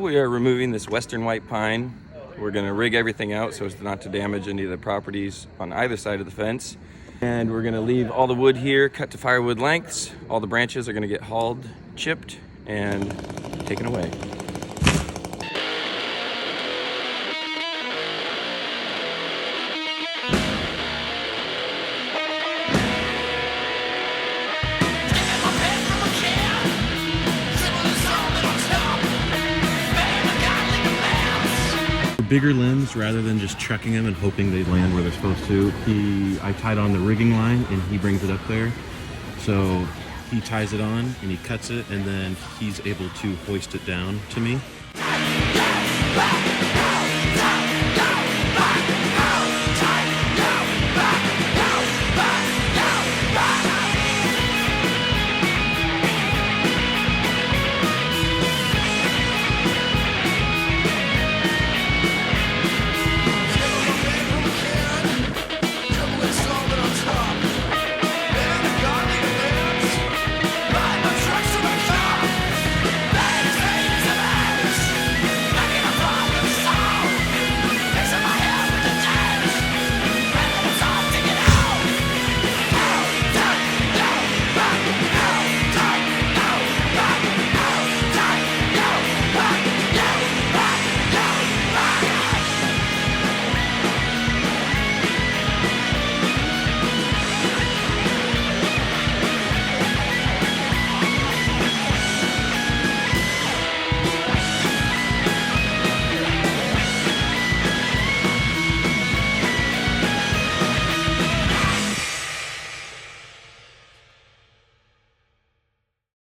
We are removing this western white pine. We're going to rig everything out so as not to damage any of the properties on either side of the fence. And we're going to leave all the wood here cut to firewood lengths. All the branches are going to get hauled, chipped, and taken away. Bigger limbs, rather than just chucking them and hoping they land where they're supposed to, I tied on the rigging line and he brings it up there. So he ties it on and he cuts it, and then he's able to hoist it down to me.